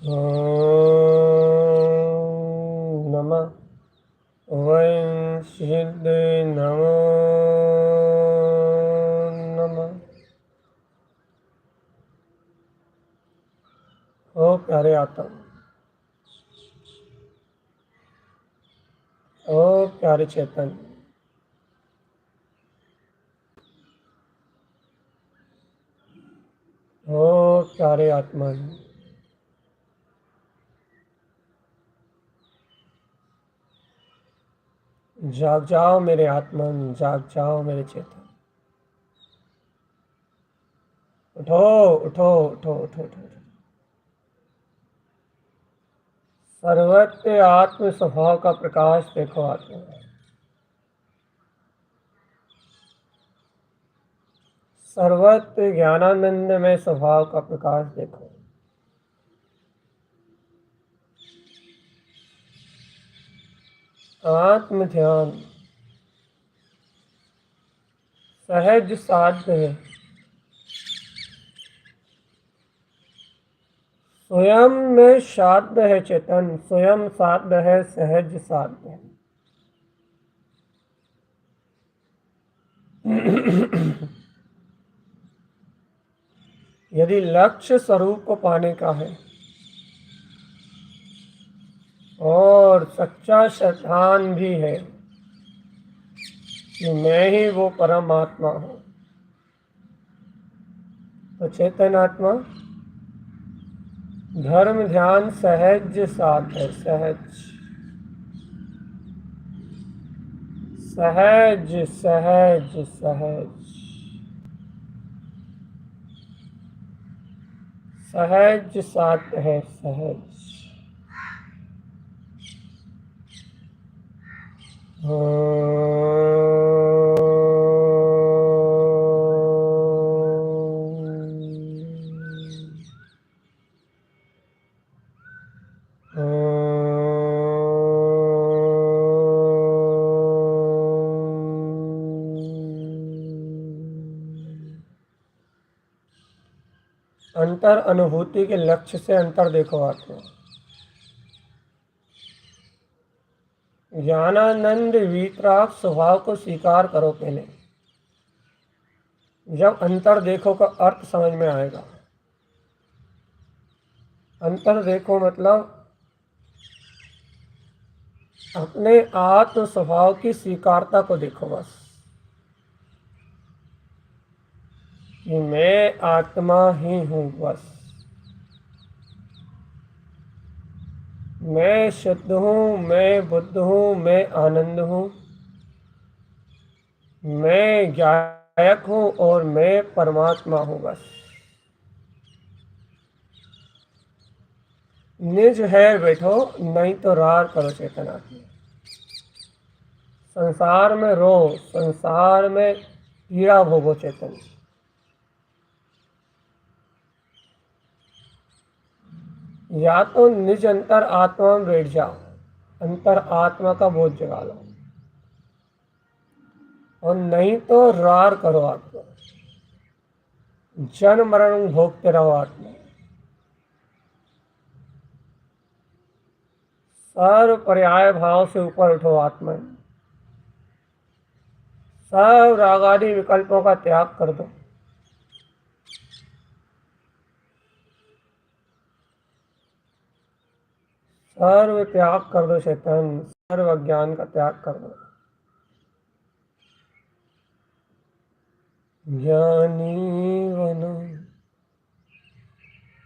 ॐ नमः वै सिद्धे नमो नमः। ओ प्यारे आत्मा, ओ प्यारे चेतन, ओ प्यारे आत्मा, जाग जाओ मेरे आत्मन, जाग जाओ मेरे चेतन। उठो उठो उठो उठो उठो। सर्वत्र आत्म स्वभाव का प्रकाश देखो आत्मा। सर्वत्र ज्ञानानंद में स्वभाव का प्रकाश देखो। आत्म ध्यान सहज साध्य है। स्वयं में साध्य है चेतन, स्वयं साध्य है, सहज साध्य है। यदि लक्ष्य स्वरूप को पाने का है और सच्चा श्रद्धान भी है कि मैं ही वो परमात्मा हूँ, तो चेतन आत्मा धर्म ध्यान सहज साध्य है। सहज सहज सहज सहज सहज साध्य है। सहज अंतर अनुभूति के लक्ष्य से अंतर देखो आत्मा। ज्ञानानंद वीतराग स्वभाव को स्वीकार करो पहले, जब अंतर देखो का अर्थ समझ में आएगा। अंतर देखो मतलब अपने आत्म स्वभाव की स्वीकारता को देखो बस, कि मैं आत्मा ही हूँ बस। मैं शुद्ध हूँ, मैं बुद्ध हूँ, मैं आनंद हूँ, मैं गायक हूँ और मैं परमात्मा हूँ बस। निज है बैठो, नहीं तो रार करो चेतना की। संसार में रो, संसार में पीड़ा भोगो चेतन। या तो निज अंतर आत्मा में बैठ जाओ, अंतर आत्मा का बोध जगा लो, और नहीं तो रार करो आत्मा, जन्म मरण भोगते रहो आत्मा। सर्व पर्याय भाव से ऊपर उठो आत्मा। सब रागादि विकल्पों का त्याग कर दो। सर्व त्याग कर दो चेतन, सर्व अज्ञान का त्याग कर दो। ज्ञानी बनो,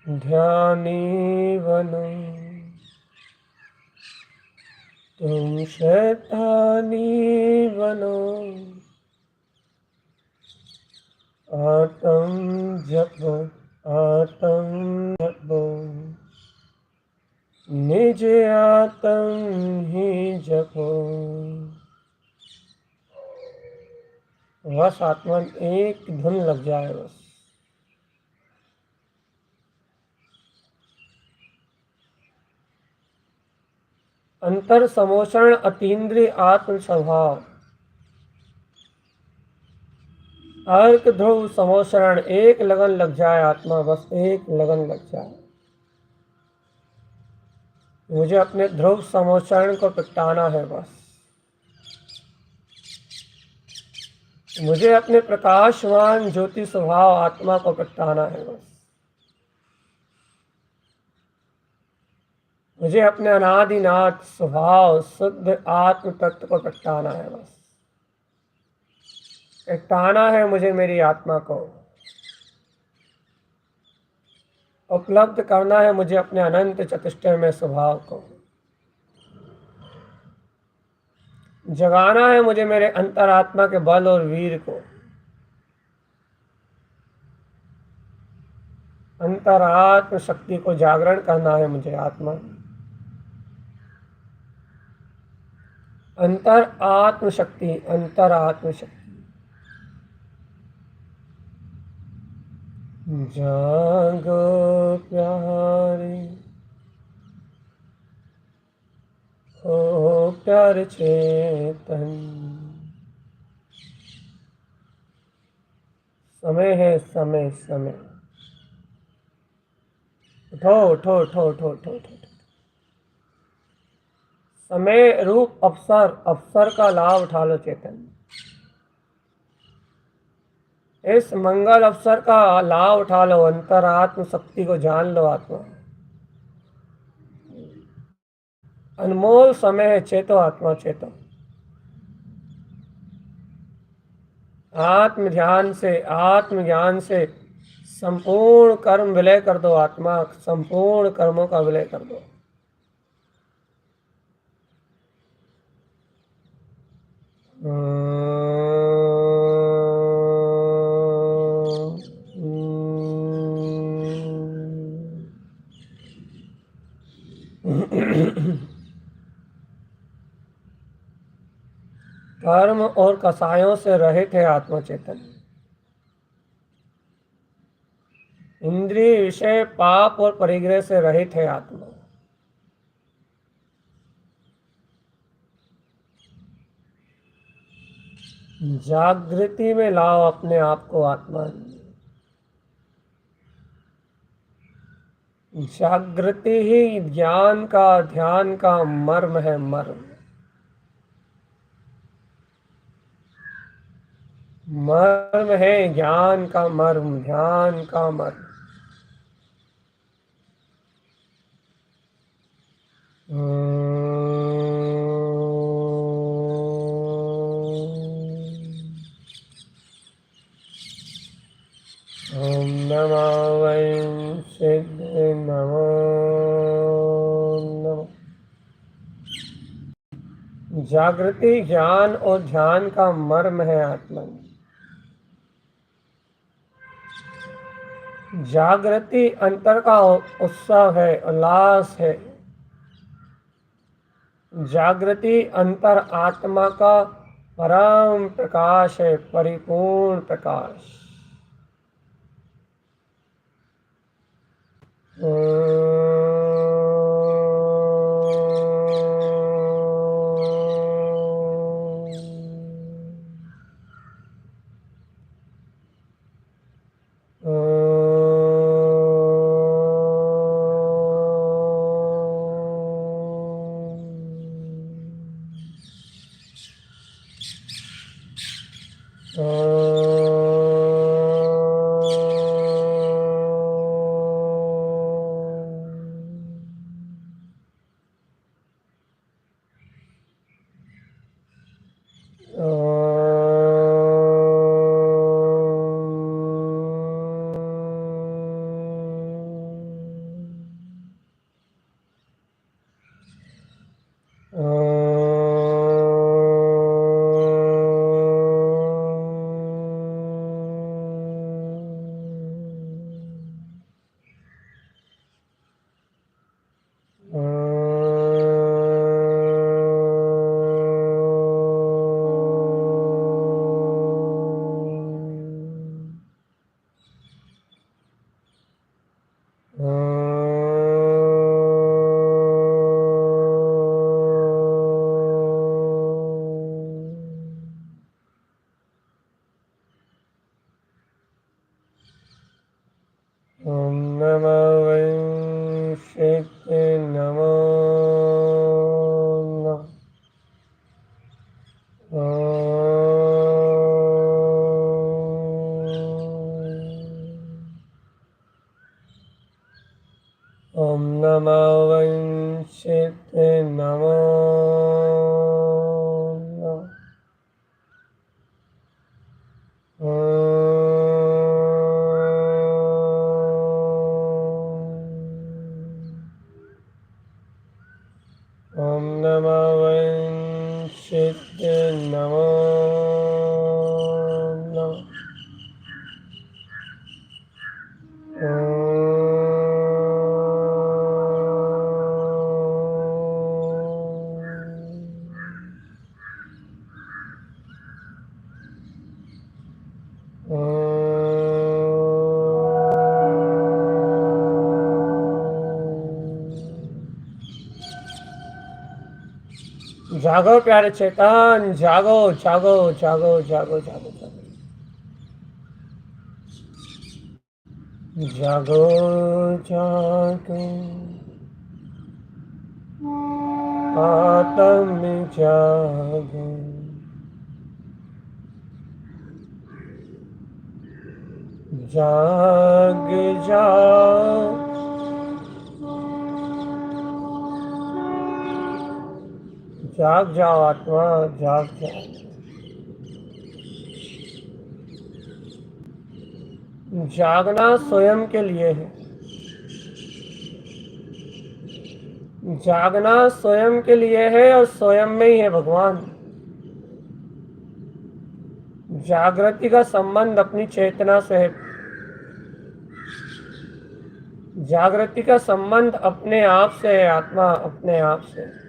ध्यानी बनो, तुम शैतानी बनो। आत्म जपो, आत्म जपो, निज आत्म ही जपो। बस आत्मा एक धुन लग जाए बस। अंतर समोषण अतीन्द्रिय आत्म स्वभाव, अर्क ध्रुव समोषण, एक लगन लग जाए आत्मा, बस एक लगन लग जाए। मुझे अपने ध्रुव समोच्चारण को प्रगटाना है बस। मुझे अपने प्रकाशवान ज्योति स्वभाव आत्मा को प्रगटाना है बस। मुझे अपने अनादिनाथ स्वभाव शुद्ध आत्म तत्व को प्रगटाना है बस। प्रगटाना है मुझे मेरी आत्मा को। उपलब्ध करना है मुझे अपने अनंत चतुष्टय में स्वभाव को। जगाना है मुझे मेरे अंतरात्मा के बल और वीर को। अंतरात्म शक्ति को जागरण करना है मुझे आत्मा। अंतर आत्म शक्ति, अंतर आत्म शक्ति। जागो प्यारे, ओ प्यार चेतन। समय है, समय समय। उठो उठो उठो उठो उठो उठो। समय रूप अवसर, अवसर का लाभ उठा लो चेतन। इस मंगल अवसर का लाभ उठा लो। अंतरात्म शक्ति को जान लो आत्मा। अनमोल समय है, चेतो आत्मा चेतो। आत्म ज्ञान से संपूर्ण कर्म विलय कर दो आत्मा। संपूर्ण कर्मों का विलय कर दो। कर्म और कसायों से रहित है आत्मा चेतन। इंद्रिय विषय पाप और परिग्रह से रहित है आत्मा। जागृति में लाओ अपने आप को आत्मा। जागृति ही ज्ञान का, ध्यान का मर्म है, मर्म। मर्म है ज्ञान का मर्म, ध्यान का मर्म। ओम नमो वैं सिद्ध नमो नमः। जागृति ज्ञान और ध्यान का मर्म है आत्मा। जागृति अंतर का उत्सव है, उल्लास है। जागृति अंतर आत्मा का परम प्रकाश है, परिपूर्ण प्रकाश। ओम नमो वैं सिद्ध नमो वंशित नमो नमः। ओम नमः वंशित नमो नमः। जागो प्यारे चेतन, जागो जागो जागो जागो जागो जागो जागो जागो आत्म जागो जाग जाओ जाग जाओ आत्मा, जाग जाओ। जागना स्वयं के लिए है। जागना स्वयं के लिए है और स्वयं में ही है भगवान। जागृति का संबंध अपनी चेतना से है। जागृति का संबंध अपने आप से है, आत्मा अपने आप से।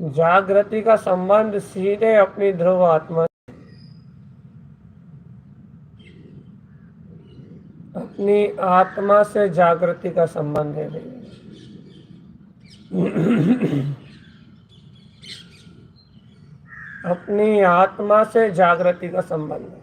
जागृति का संबंध सीधे अपनी ध्रुव आत्मा, अपनी आत्मा से जागृति का संबंध है। अपनी आत्मा से जागृति का संबंध है।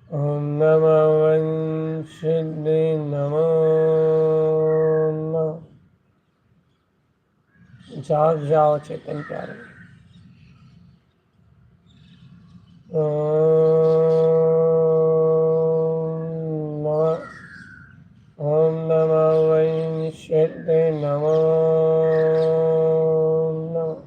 ओम नमः वंशिने नमो नमः। जाग जाओ चेतन प्यारे। ओम नमः वंशिने नमो नमः।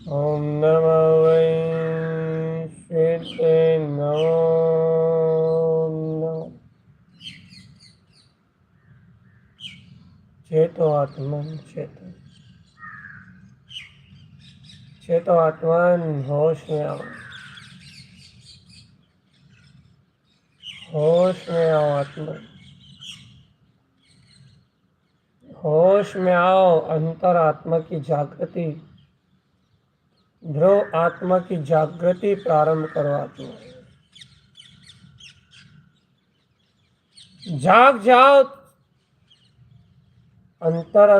ओम नमः वंशिने नमो नमः। चेतो आत्मन, चेतो चेतो आत्मन, होश में आओ, होश में आओ आत्मन, होश में आओ। अंतर आत्मा की जागृति, ध्रुव आत्मा की जागृति प्रारंभ करो। आत्मा जाग जाओ। अंतर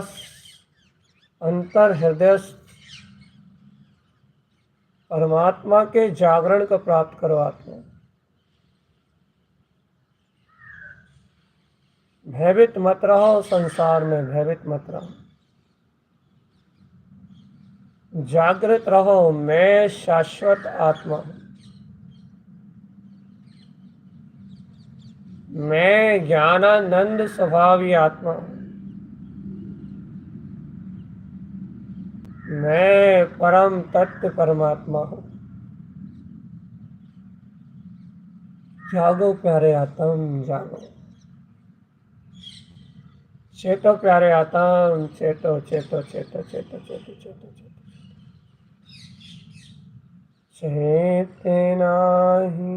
हृदय परमात्मा के जागरण को प्राप्त करो। आत्मा भयभीत मत रहो, संसार में भयभीत मत रहो। जागृत रहो, मैं शाश्वत आत्मा हूं, मैं ज्ञानानंद स्वभावी आत्मा हूं, मैं परम तत्व परमात्मा हूं। जागो प्यारे आत्म, जागो चेतो प्यारे आत्म, चेतो चेतो चेतो चेतो चेतो चेतो चेतो चेतनाहि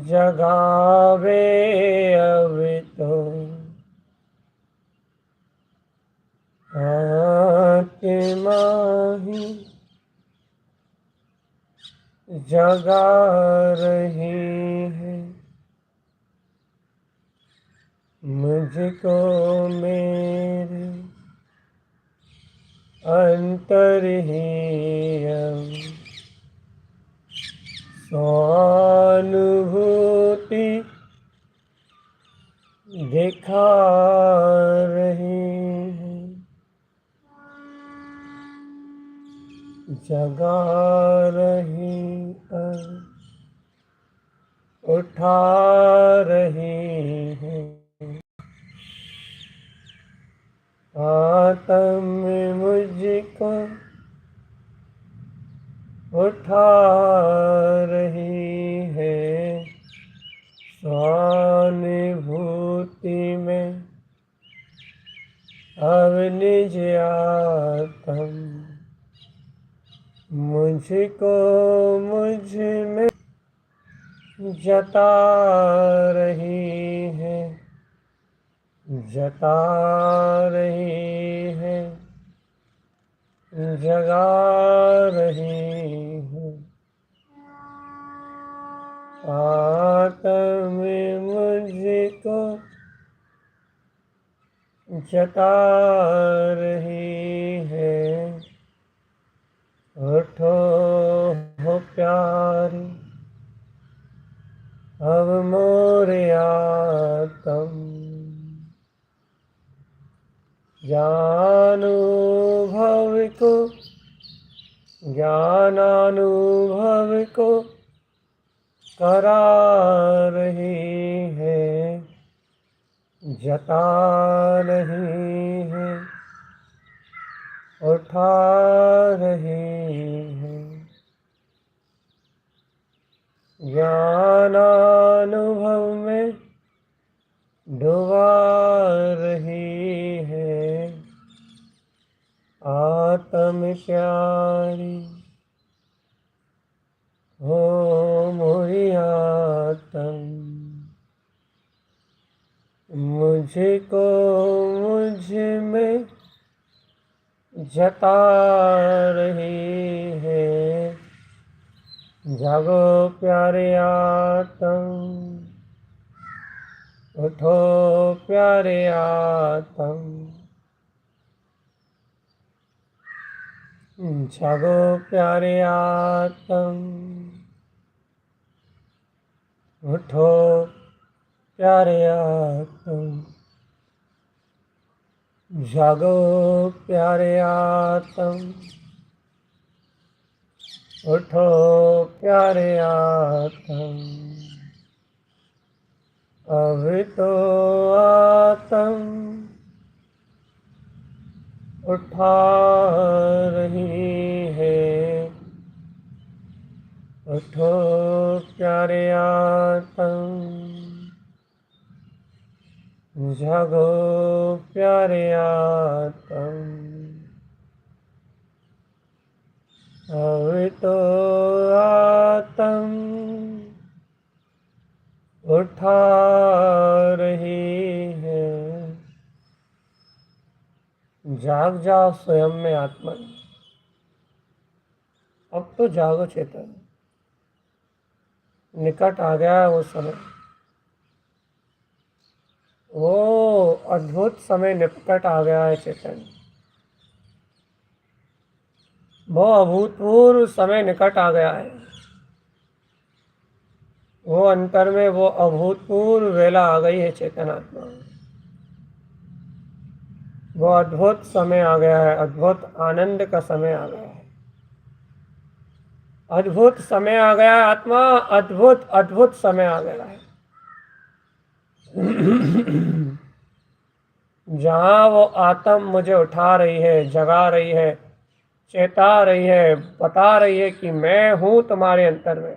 जगावे अवितो आत्मा ही जगा रही है मुझको मेरे अंतर्हिया स्वानुभूति दिखा रही है जगा रही उठा रही है आत्म मुझको उठा रही है स्वानुभूति में अब निज आत्म मुझको मुझ में जता रही है जता रही है जगा रही है आत्म मुझको जता रही है उठो हो प्यारे अब मोरे आत्म ज्ञानुभव को ज्ञानानुभव को करा रही है जता रही है उठा रही है ज्ञानानुभव में डुबा रही है आत्म प्यारी हो मोरी आत्म मुझको मुझ में जता रही है जागो प्यारे आत्म उठो प्यारे आत्म जागो प्यारे आत्म उठो प्यारे आत्म जागो प्यारे आत्म उठो प्यारे आत्म अब तो आत्म उठा रही है उठो प्यारे आत्म जागो प्यारे आत्म अब तो आत्म उठा रही है जाग जाओ स्वयं में आत्मा अब तो जागो चेतन निकट आ गया है वो समय वो अद्भुत समय निकट आ गया है चेतन वो अभूतपूर्व समय निकट आ गया है वो अंतर में वो अभूतपूर्व वेला आ गई है चेतन आत्मा वो अद्भुत समय आ गया है अद्भुत आनंद का समय आ गया है अद्भुत समय आ गया है आत्मा अद्भुत अद्भुत समय आ गया है जहाँ वो आत्म मुझे उठा रही है जगा रही है चेता रही है बता रही है कि मैं हूँ तुम्हारे अंतर में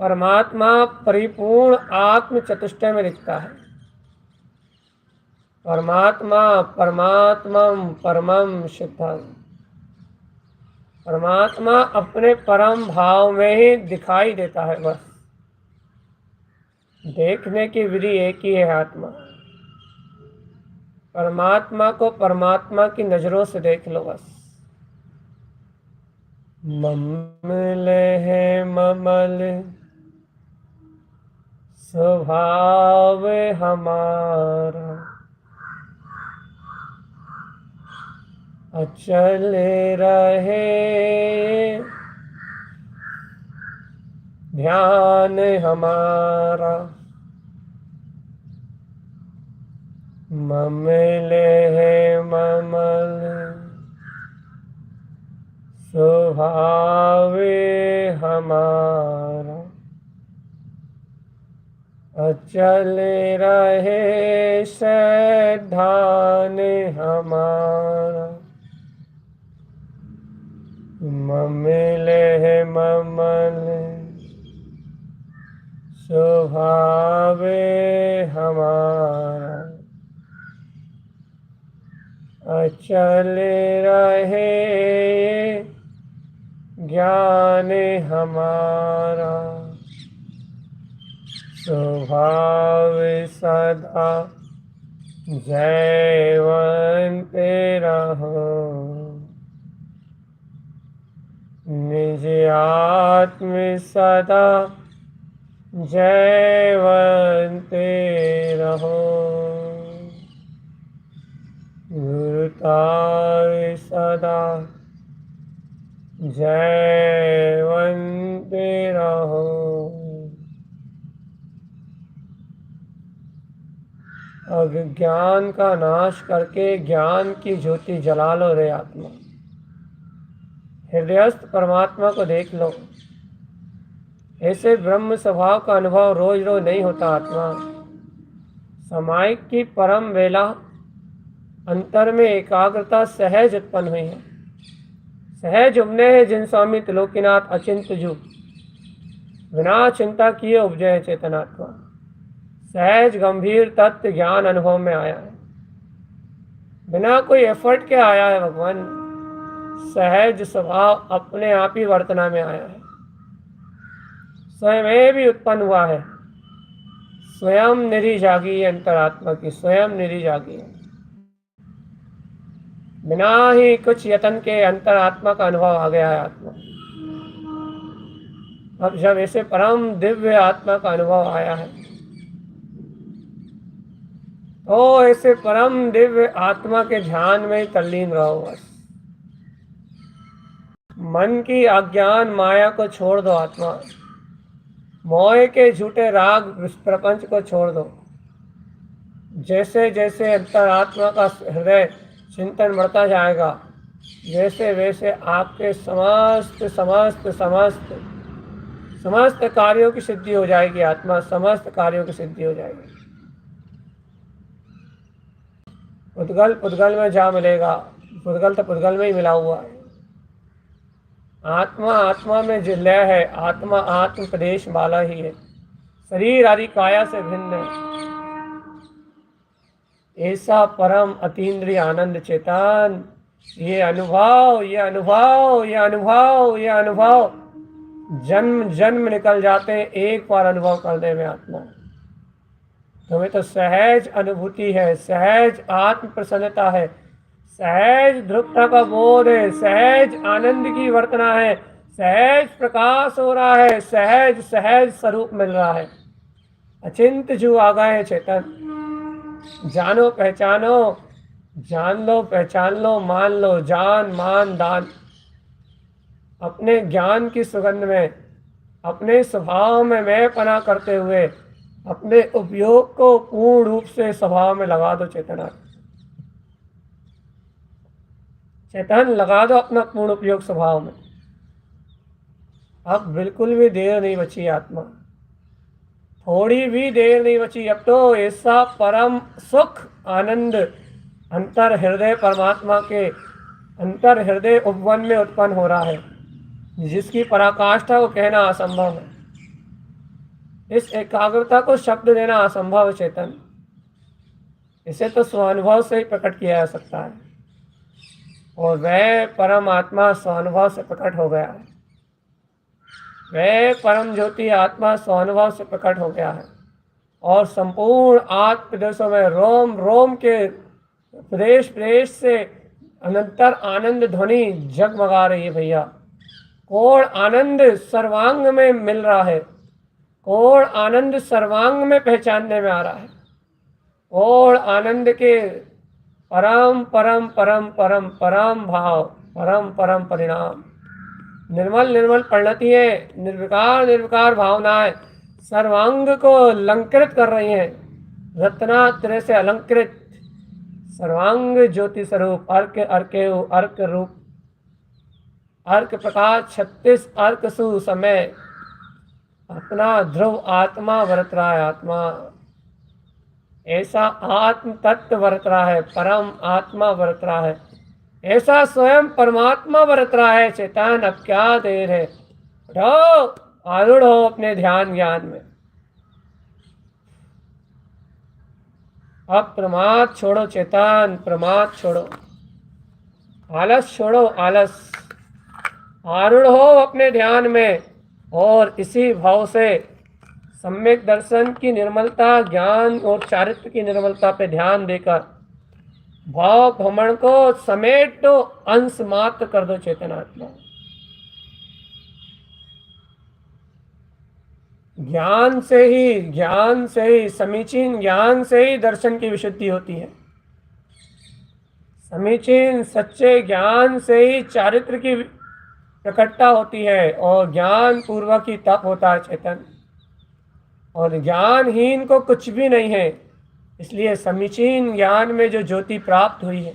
परमात्मा परिपूर्ण आत्म चतुष्टय में दिखता है। परमात्मा परमात्मम परमम शुद्धम, परमात्मा अपने परम भाव में ही दिखाई देता है। बस देखने की विधि एक ही है, आत्मा। परमात्मा को परमात्मा की नजरों से देख लो बस। ममल है ममल स्वभाव हमारा, अचल रहे ध्यान हमारा। ममल है ममल स्वभाव हमारा, अचल रहे ध्यान हमारा। ममल है ममल स्वभाव हमारा, अचल रहे ज्ञान हमारा। स्वभाव सदा जयवंत रहो, निज आत्म सदा जयवंत रहो। गुरुतार सदा जयवंत रहो। अज्ञान का नाश करके ज्ञान की ज्योति जला लो रे आत्मा। हृदयस्थ परमात्मा को देख लो। ऐसे ब्रह्म स्वभाव का अनुभव रोज रोज नहीं होता आत्मा। सामायिक की परम वेला अंतर में एकाग्रता सहज उत्पन्न हुई है। सहज उमने है जिन स्वामी त्रिलोकीनाथ अचिंत जू, बिना चिंता किए उपजय है चेतनात्मा। सहज गंभीर तत्व ज्ञान अनुभव में आया है, बिना कोई एफर्ट के आया है भगवान। सहज स्वभाव अपने आप ही वर्तना में आया है, स्वयं भी उत्पन्न हुआ है। स्वयं निधि जागी है अंतरात्मा की, स्वयं निधि जागी है। बिना ही कुछ यतन के अंतरात्मा का अनुभव आ गया है आत्मा। अब जब ऐसे परम दिव्य आत्मा का अनुभव आया है, तो ऐसे परम दिव्य आत्मा के ध्यान में ही तल्लीन रहो बस। मन की अज्ञान माया को छोड़ दो आत्मा। मोह के झूठे राग प्रपंच को छोड़ दो। जैसे जैसे अंतरात्मा का हृदय चिंतन बढ़ता जाएगा, वैसे वैसे आपके समस्त समस्त समस्त समस्त कार्यों की सिद्धि हो जाएगी आत्मा। समस्त कार्यों की सिद्धि हो जाएगी। पुद्गल पुद्गल में जा मिलेगा। पुद्गल तो पुद्गल में ही मिला हुआ है। आत्मा आत्मा में जो लय है, आत्मा आत्म प्रदेश वाला ही है। शरीर आदि काया से भिन्न है। ऐसा परम अतीन्द्रिय आनंद चेतन, ये अनुभव ये अनुभव ये अनुभव ये अनुभव जन्म जन्म निकल जाते हैं एक बार अनुभव करने में आत्मा। तुम्हें तो सहज अनुभूति है, सहज आत्म प्रसन्नता है, सहज ध्रुवता का बोध है, सहज आनंद की वर्तना है, सहज प्रकाश हो रहा है, सहज सहज स्वरूप मिल रहा है। अचिंत जो आ गए हैं चेतन। जानो पहचानो, जान लो पहचान लो, मान लो, जान मान दान। अपने ज्ञान की सुगंध में, अपने स्वभाव में मैं पना करते हुए अपने उपयोग को पूर्ण रूप से स्वभाव में लगा दो चेतना। चेतन लगा दो अपना पूर्ण उपयोग स्वभाव में। अब बिल्कुल भी देर नहीं बची आत्मा, थोड़ी भी देर नहीं बची। अब तो ऐसा परम सुख आनंद अंतर हृदय परमात्मा के अंतर हृदय उपवन में उत्पन्न हो रहा है, जिसकी पराकाष्ठा को कहना असंभव है। इस एकाग्रता को शब्द देना असंभव है चेतन। इसे तो स्वानुभव से ही प्रकट किया जा सकता है, और वह परमात्मा स्वानुभव से प्रकट हो गया है। वह परम ज्योति आत्मा स्वानुभव से प्रकट हो गया है, और संपूर्ण आठ प्रदेशों में रोम रोम के प्रदेश प्रदेश से अनंतर आनंद ध्वनि जगमगा रही है भैया। कोण आनंद सर्वांग में मिल रहा है, कोण आनंद सर्वांग में पहचानने में आ रहा है। कोण आनंद के परम परम परम परम परम भाव, परम परम परिणाम, निर्मल निर्मल परिणति है, निर्विकार निर्विकार भावनाएं सर्वांग को अलंकृत कर रही हैं, रत्नात्रय से अलंकृत। सर्वांग ज्योति स्वरूप अर्क अर्के अर्क रूप अर्क प्रकाश 36 अर्क सु समय अपना ध्रुव आत्मा बरत रहा है। आत्मा ऐसा आत्म तत्व बरत रहा है, परम आत्मा बरत रहा है, ऐसा स्वयं परमात्मा बरत रहा है चेतन। अब क्या देर है, उठो, आरूढ़ हो अपने ध्यान ज्ञान में। अब प्रमाद छोड़ो चेतन, प्रमाद छोड़ो, आलस छोड़ो, आलस। आरूढ़ हो अपने ध्यान में, और इसी भाव से सम्यक दर्शन की निर्मलता, ज्ञान और चारित्र की निर्मलता पे ध्यान देकर भाव भ्रमण को समेट दो, अंश मात्र कर दो चेतनात्मा। ज्ञान से ही समीचीन ज्ञान से ही दर्शन की विशुद्धि होती है। समीचीन सच्चे ज्ञान से ही चारित्र की प्रकटता होती है, और ज्ञान पूर्वक ही तप होता है चेतन। और ज्ञानहीन को कुछ भी नहीं है। इसलिए समीचीन ज्ञान में जो ज्योति प्राप्त हुई है,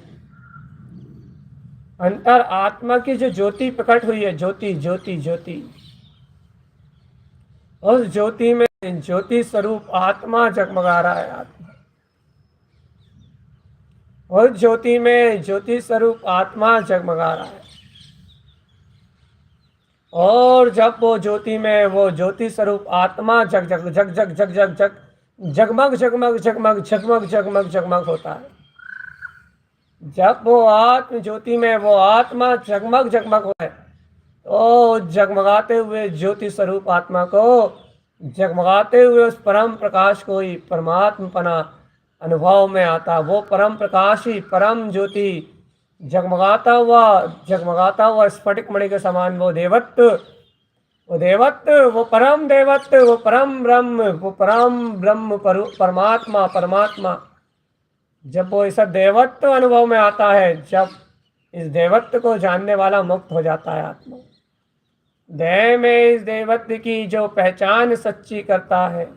अंतर आत्मा की जो ज्योति प्रकट हुई है, ज्योति ज्योति ज्योति, उस ज्योति में ज्योति स्वरूप आत्मा जगमगा रहा है। आत्मा उस ज्योति में ज्योति स्वरूप आत्मा जगमगा रहा है, और जब वो ज्योति में वो ज्योति स्वरूप आत्मा जग जग जग जग जग जग जग जगमग जगमग जगमग जगमग जगमग जगमग होता है। जब वो आत्म ज्योति में वो आत्मा जगमग जगमग होता है, तो जगमगाते हुए ज्योति स्वरूप आत्मा को, जगमगाते हुए उस परम प्रकाश को ही परमात्मपना अनुभव में आता। वो परम प्रकाश ही, परम ज्योति, जगमगाता हुआ स्फटिक मणि के समान वो देवत्व, वो परम देवत्व, वो परम ब्रह्म परमात्मा परमात्मा, जब वो इस देवत्व अनुभव में आता है, जब इस देवत्व को जानने वाला मुक्त हो जाता है आत्मा। देह में इस देवत्व की जो पहचान सच्ची करता है,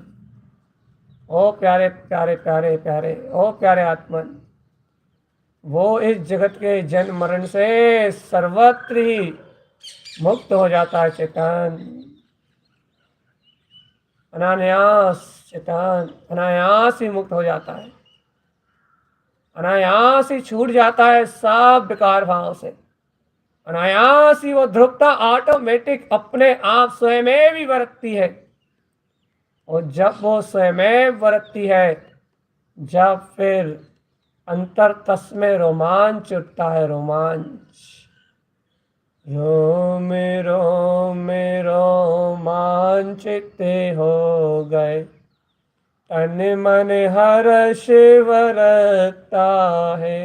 ओ प्यारे प्यारे प्यारे प्यारे, ओ प्यारे आत्मन, वो इस जगत के जन्म मरण से सर्वत्र ही मुक्त हो जाता है चेतन। अनायास चेतन, अनायास ही मुक्त हो जाता है, अनायास ही छूट जाता है सब विकार भाव से। अनायास ही वो ध्रुवता ऑटोमेटिक अपने आप स्वयं भी बरतती है। और जब वो स्वयं बरतती है, जब फिर अंतर तस्में रोमांच उठता है, रोमांच। रोम रोम रोमांचित हो गए, तन मन हर्ष बरतता है।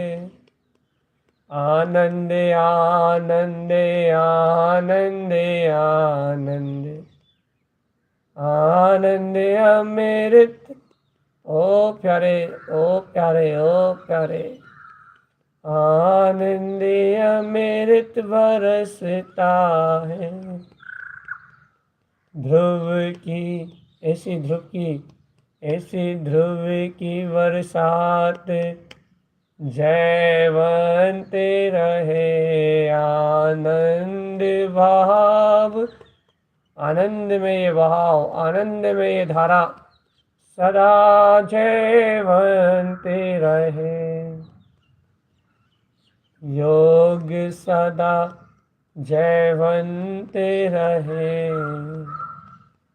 आनंद आनंद आनंद आनंद आनंद अमृत, ओ प्यारे ओ प्यारे ओ प्यारे, आनंद अमृत बरसता है। ऐसी ध्रुव की बरसात जयवंत रहे आनंद भाव। आनंद में ये भाव, आनंद में ये धारा सदा जयवंत रहे। योग सदा जयवंत रहे।